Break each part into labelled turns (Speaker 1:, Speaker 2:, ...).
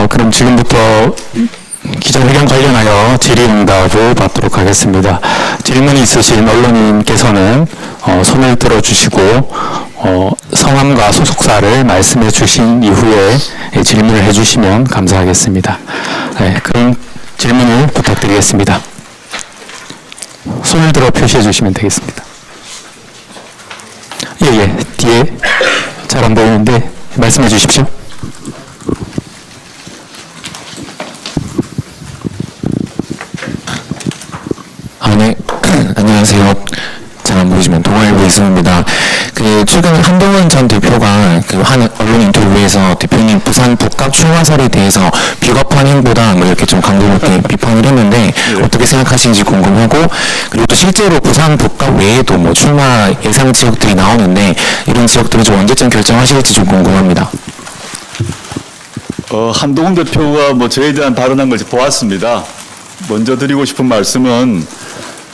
Speaker 1: 그럼 지금부터 기자회견 관련하여 질의응답을 받도록 하겠습니다. 질문이 있으신 언론인께서는 손을 들어주시고 성함과 소속사를 말씀해 주신 이후에 질문을 해주시면 감사하겠습니다. 네, 그럼 질문을 부탁드리겠습니다. 손을 들어 표시해 주시면 되겠습니다. 예, 뒤에 잘 안 보이는데 말씀해 주십시오.
Speaker 2: 네. 안녕하세요. 잘 안 보이시면 동아일보 이승우입니다. 최근 한동훈 전 대표가 한 언론 인터뷰에서 대표님 부산 북각 출마설에 대해서 비겁한 행보다 이렇게 좀 강도 높게 비판을 했는데 어떻게 생각하시는지 궁금하고, 그리고 또 실제로 부산 북각 외에도 출마 예상 지역들이 나오는데 이런 지역들은 좀 언제쯤 결정하실지 좀 궁금합니다.
Speaker 3: 한동훈 대표가 저에 대한 발언한 것을 보았습니다. 먼저 드리고 싶은 말씀은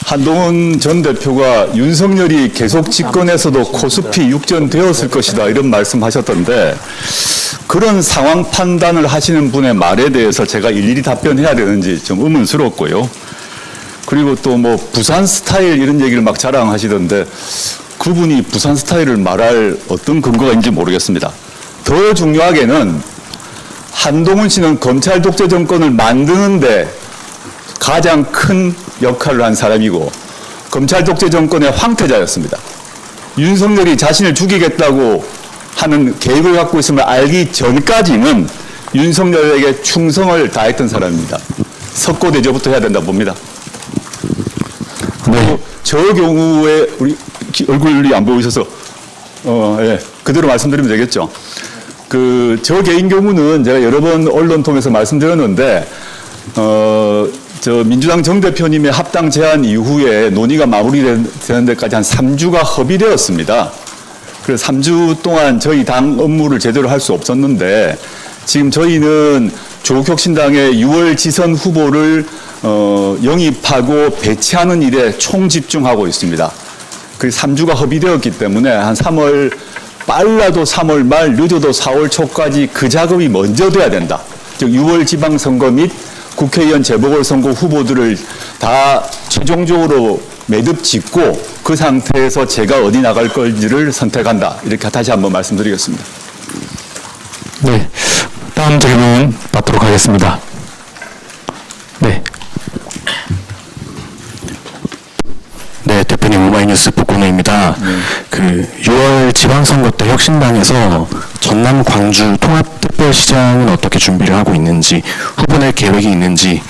Speaker 3: 한동훈 전 대표가 윤석열이 계속 집권해서도 코스피 육전되었을 것이다 이런 말씀하셨던데, 그런 상황 판단을 하시는 분의 말에 대해서 제가 일일이 답변해야 되는지 좀 의문스럽고요. 그리고 또 부산 스타일 이런 얘기를 막 자랑하시던데 그분이 부산 스타일을 말할 어떤 근거가 있는지 모르겠습니다. 더 중요하게는 한동훈 씨는 검찰 독재 정권을 만드는데 가장 큰 역할을 한 사람이고 검찰 독재 정권의 황태자였습니다. 윤석열이 자신을 죽이겠다고 하는 계획을 갖고 있음을 알기 전까지는 윤석열에게 충성을 다했던 사람입니다. 석고대죄부터 해야 된다 봅니다.
Speaker 1: 네.
Speaker 3: 저 경우에 우리 얼굴이 안 보이셔서 그대로 말씀드리면 되겠죠. 저 개인 경우는 제가 여러 번 언론 통해서 말씀드렸는데 민주당 정 대표님의 합당 제안 이후에 논의가 마무리되는 데까지 한 3주가 허비되었습니다. 그래서 3주 동안 저희 당 업무를 제대로 할 수 없었는데 지금 저희는 조국혁신당의 6월 지선 후보를 영입하고 배치하는 일에 총집중하고 있습니다. 그 3주가 허비되었기 때문에 한 3월, 빨라도 3월 말, 늦어도 4월 초까지 그 작업이 먼저 돼야 된다. 즉 6월 지방선거 및 국회의원 재보궐선거 후보들을 다 최종적으로 매듭 짓고 그 상태에서 제가 어디 나갈 건지를 선택한다. 이렇게 다시 한번 말씀드리겠습니다.
Speaker 1: 네, 다음 질문 받도록 하겠습니다. 네. 네, 대표님 오마이뉴스 북구노입니다. 6월 지방선거 때 혁신당에서 전남 광주 통합특별시장은 어떻게 준비를 하고 있는지, 후보 낼 계획이 있는지,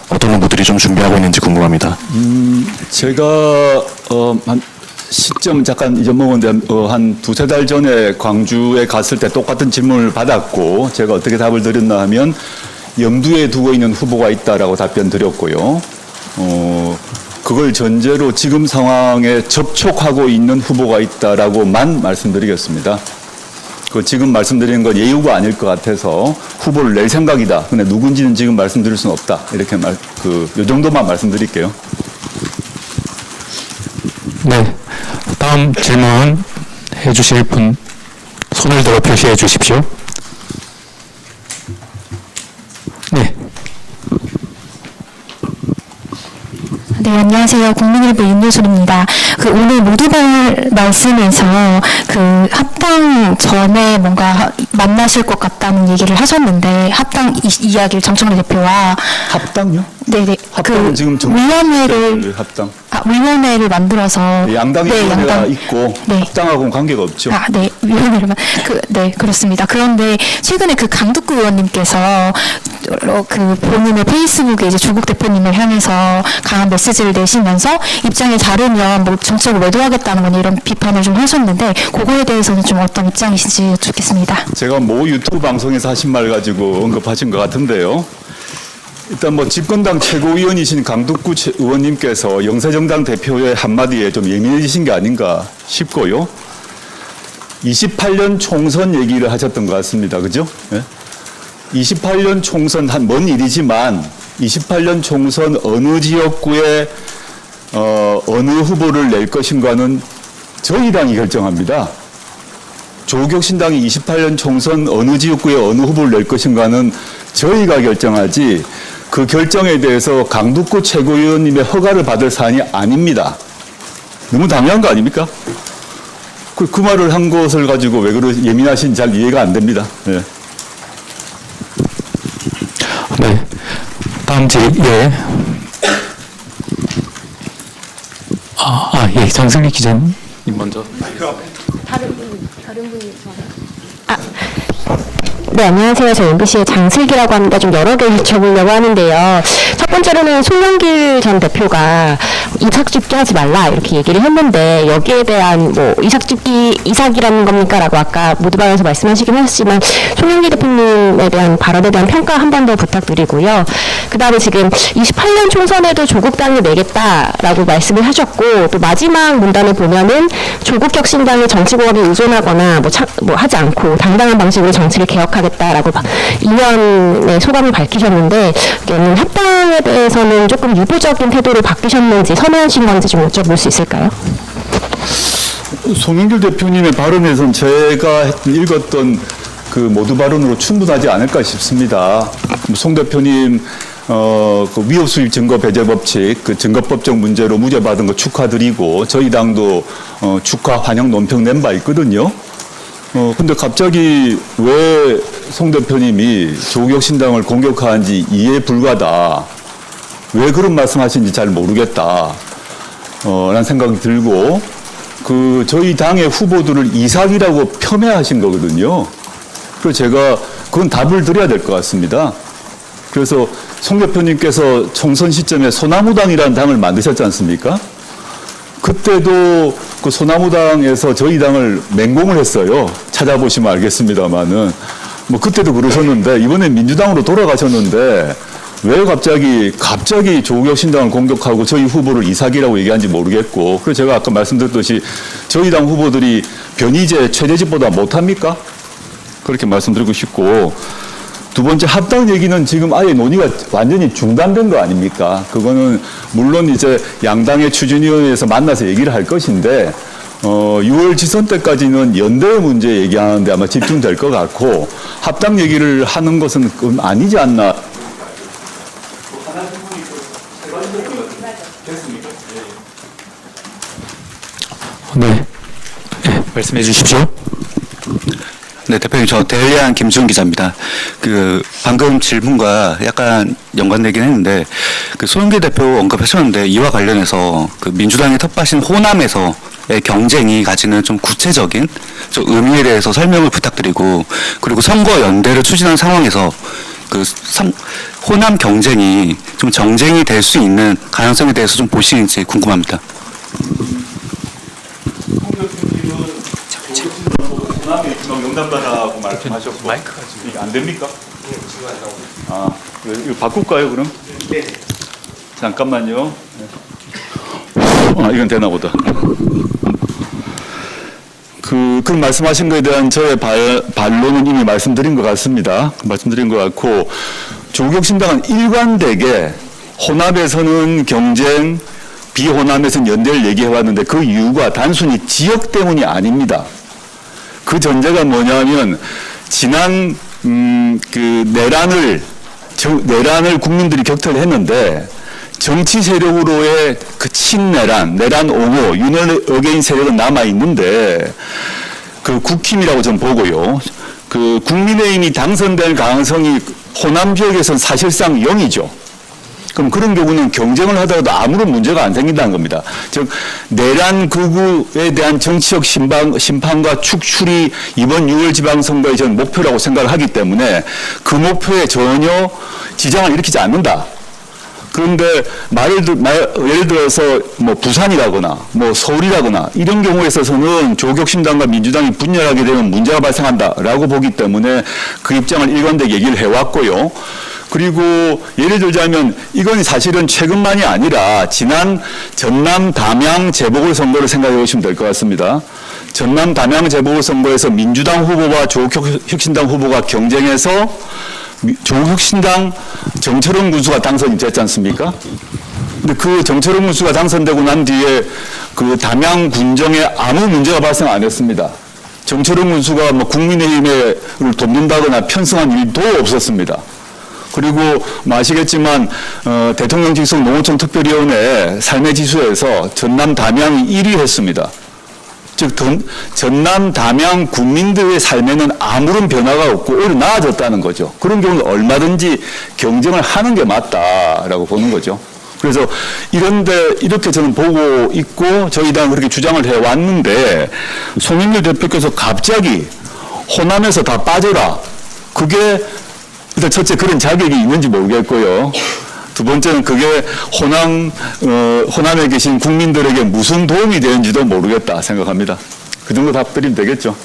Speaker 1: 어떤 후보들이 좀 준비하고 있는지 궁금합니다.
Speaker 3: 제가 한 시점 잠깐 잊어먹었는데 한 두세 달 전에 광주에 갔을 때 똑같은 질문을 받았고 제가 어떻게 답을 드렸나 하면 염두에 두고 있는 후보가 있다라고 답변 드렸고요. 그걸 전제로 지금 상황에 접촉하고 있는 후보가 있다라고만 말씀드리겠습니다. 지금 말씀드리는 건 예우가 아닐 것 같아서 후보를 낼 생각이다. 근데 누군지는 지금 말씀드릴 수는 없다. 이렇게 요 정도만 말씀드릴게요.
Speaker 1: 네, 다음 질문 해주실 분 손을 들어 표시해 주십시오. 네.
Speaker 4: 네, 안녕하세요. 국민일보 윤유술입니다. 오늘 모두발 말씀에서 합당 전에 뭔가 만나실 것 같다는 얘기를 하셨는데, 합당 이야기를 정청래 대표와.
Speaker 3: 합당요?
Speaker 4: 네네.
Speaker 3: 합당은 지금
Speaker 4: 위원회를.
Speaker 3: 합당.
Speaker 4: 위원회를 만들어서.
Speaker 3: 양당이 위원회가 있고
Speaker 4: 네.
Speaker 3: 합당하고는 관계가 없죠.
Speaker 4: 네, 위원회로만. 네, 그렇습니다. 그런데 최근에 강두구 의원님께서 본인의 페이스북에 이제 조국 대표님을 향해서 강한 메시지를 내시면서 입장이 다르면 정책을 외도하겠다는 거니 이런 비판을 좀 하셨는데, 그거에 대해서는 좀 어떤 입장이신지 여쭙겠습니다.
Speaker 3: 제가 유튜브 방송에서 하신 말 가지고 언급하신 것 같은데요. 일단 집권당 최고위원이신 강두구 의원님께서 영세정당 대표의 한마디에 좀 예민해지신 게 아닌가 싶고요. 28년 총선 얘기를 하셨던 것 같습니다. 그죠? 네? 28년 총선 먼 일이지만 28년 총선 어느 지역구에 어느 후보를 낼 것인가는 저희 당이 결정합니다. 조국혁신당이 28년 총선 어느 지역구에 어느 후보를 낼 것인가는 저희가 결정하지 그 결정에 대해서 강북구 최고위원님의 허가를 받을 사안이 아닙니다. 너무 당연한 거 아닙니까? 그 말을 한 것을 가지고 왜 예민하신지 잘 이해가 안 됩니다. 네.
Speaker 2: 네. 다음 질의. 예. 예. 장승리 기자님 먼저.
Speaker 5: 네, 안녕하세요. 저 MBC의 장슬기라고 합니다. 좀 여러 개 여쭤보려고 하는데요. 첫 번째로는 송영길 전 대표가 이삭줍기 하지 말라 이렇게 얘기를 했는데 여기에 대한 뭐 이삭이라는 겁니까? 라고 아까 모두방에서 말씀하시긴 하셨지만 송영길 대표님에 대한 발언에 대한 평가 한 번 더 부탁드리고요. 그 다음에 지금 28년 총선에도 조국당을 내겠다라고 말씀을 하셨고 또 마지막 문단을 보면은 조국혁신당이 정치공학에 의존하거나 뭐 하지 않고 당당한 방식으로 정치를 개혁하겠다라고 2년의 소감을 밝히셨는데 여기는 합당에 대해서는 조금 유보적인 태도로 바뀌셨는지 선회하신 건지 좀 여쭤볼 수 있을까요?
Speaker 3: 송영길 대표님의 발언에선 제가 읽었던 그 모두 발언으로 충분하지 않을까 싶습니다. 송 대표님 그 위협 수입 증거 배제 법칙, 그 증거법적 문제로 무죄 받은 거 축하드리고 저희 당도 축하 환영 논평 낸 바 있거든요. 근데 갑자기 왜 송 대표님이 조국혁신당을 공격하는지 이해 불가다. 왜 그런 말씀하신지 잘 모르겠다. 라는 생각이 들고 그 저희 당의 후보들을 이삭이라고 폄훼하신 거거든요. 그래서 제가 그건 답을 드려야 될 것 같습니다. 그래서 송 대표님께서 총선 시점에 소나무당이라는 당을 만드셨지 않습니까? 그때도 그 소나무당에서 저희 당을 맹공을 했어요. 찾아보시면 알겠습니다만은. 뭐 그때도 그러셨는데 이번에 민주당으로 돌아가셨는데 왜 갑자기 조국혁신당을 공격하고 저희 후보를 이삭이라고 얘기하는지 모르겠고 그래서 제가 아까 말씀드렸듯이 저희 당 후보들이 변희재, 최재집보다 못합니까? 그렇게 말씀드리고 싶고 두 번째 합당 얘기는 지금 아예 논의가 완전히 중단된 거 아닙니까? 그거는 물론 이제 양당의 추진위원회에서 만나서 얘기를 할 것인데 6월 지선 때까지는 연대의 문제 얘기하는데 아마 집중될 것 같고 합당 얘기를 하는 것은 그건 아니지 않나.
Speaker 2: 네. 네. 말씀해 주십시오.
Speaker 6: 네, 대표님, 저 데일리안 김지훈 기자입니다. 그 방금 질문과 약간 연관되긴 했는데 그 손흥길 대표 언급하셨는데 이와 관련해서 그 민주당의 텃밭인 호남에서의 경쟁이 가지는 좀 구체적인 좀 의미에 대해서 설명을 부탁드리고 그리고 선거 연대를 추진한 상황에서 그 호남 경쟁이 좀 정쟁이 될 수 있는 가능성에 대해서 좀 보시는지 궁금합니다.
Speaker 3: 영담가라고 말씀하셨고 마이크가 이게 안 됩니까? 네, 지금 안 나오고. 이거 바꿀까요 그럼? 네. 잠깐만요. 이건 되나 보다. 그 말씀하신 거에 대한 저의 반론은 이미 말씀드린 것 같습니다. 말씀드린 것 같고 조국혁신당은 일관되게 호남에서는 경쟁, 비호남에서는 연대를 얘기해왔는데 그 이유가 단순히 지역 때문이 아닙니다. 그 전제가 뭐냐면 지난 그 내란을 국민들이 격퇴를 했는데 정치 세력으로의 그 친내란, 내란 옹호, 윤핵 어게인 세력은 남아 있는데 그 국힘이라고 전 보고요. 그 국민의힘이 당선될 가능성이 호남 지역에서는 사실상 0이죠. 그럼 그런 경우는 경쟁을 하더라도 아무런 문제가 안 생긴다는 겁니다. 즉 내란 극우에 대한 정치적 심판과 축출이 이번 6월 지방선거의 전 목표라고 생각을 하기 때문에 그 목표에 전혀 지장을 일으키지 않는다. 그런데 예를 들어서 뭐 부산이라거나 뭐 서울이라거나 이런 경우에 있어서는 조국혁신당과 민주당이 분열하게 되면 문제가 발생한다라고 보기 때문에 그 입장을 일관되게 얘기를 해왔고요. 그리고 예를 들자면 이건 사실은 최근만이 아니라 지난 전남 담양 재보궐선거를 생각해 보시면 될 것 같습니다. 전남 담양 재보궐선거에서 민주당 후보와 조국혁신당 후보가 경쟁해서 조국혁신당 정철원 군수가 당선이 됐지 않습니까? 근데 그 정철원 군수가 당선되고 난 뒤에 그 담양 군정에 아무 문제가 발생 안 했습니다. 정철웅 군수가 뭐 국민의힘을 돕는다거나 편성한 일도 없었습니다. 그리고 뭐 아시겠지만 대통령 직속 농어촌 특별위원회 삶의 지수에서 전남 담양이 1위 했습니다. 즉 전남 담양 국민들의 삶에는 아무런 변화가 없고 오히려 나아졌다는 거죠. 그런 경우는 얼마든지 경쟁을 하는 게 맞다라고 보는 거죠. 그래서 이런데 이렇게 저는 보고 있고 저희 당은 그렇게 주장을 해왔는데 송영길 대표께서 갑자기 호남에서 다 빠져라. 그게 일단 첫째 그런 자격이 있는지 모르겠고요. 두 번째는 그게 호남에 계신 국민들에게 무슨 도움이 되는지도 모르겠다 생각합니다. 그 정도 답드리면 되겠죠.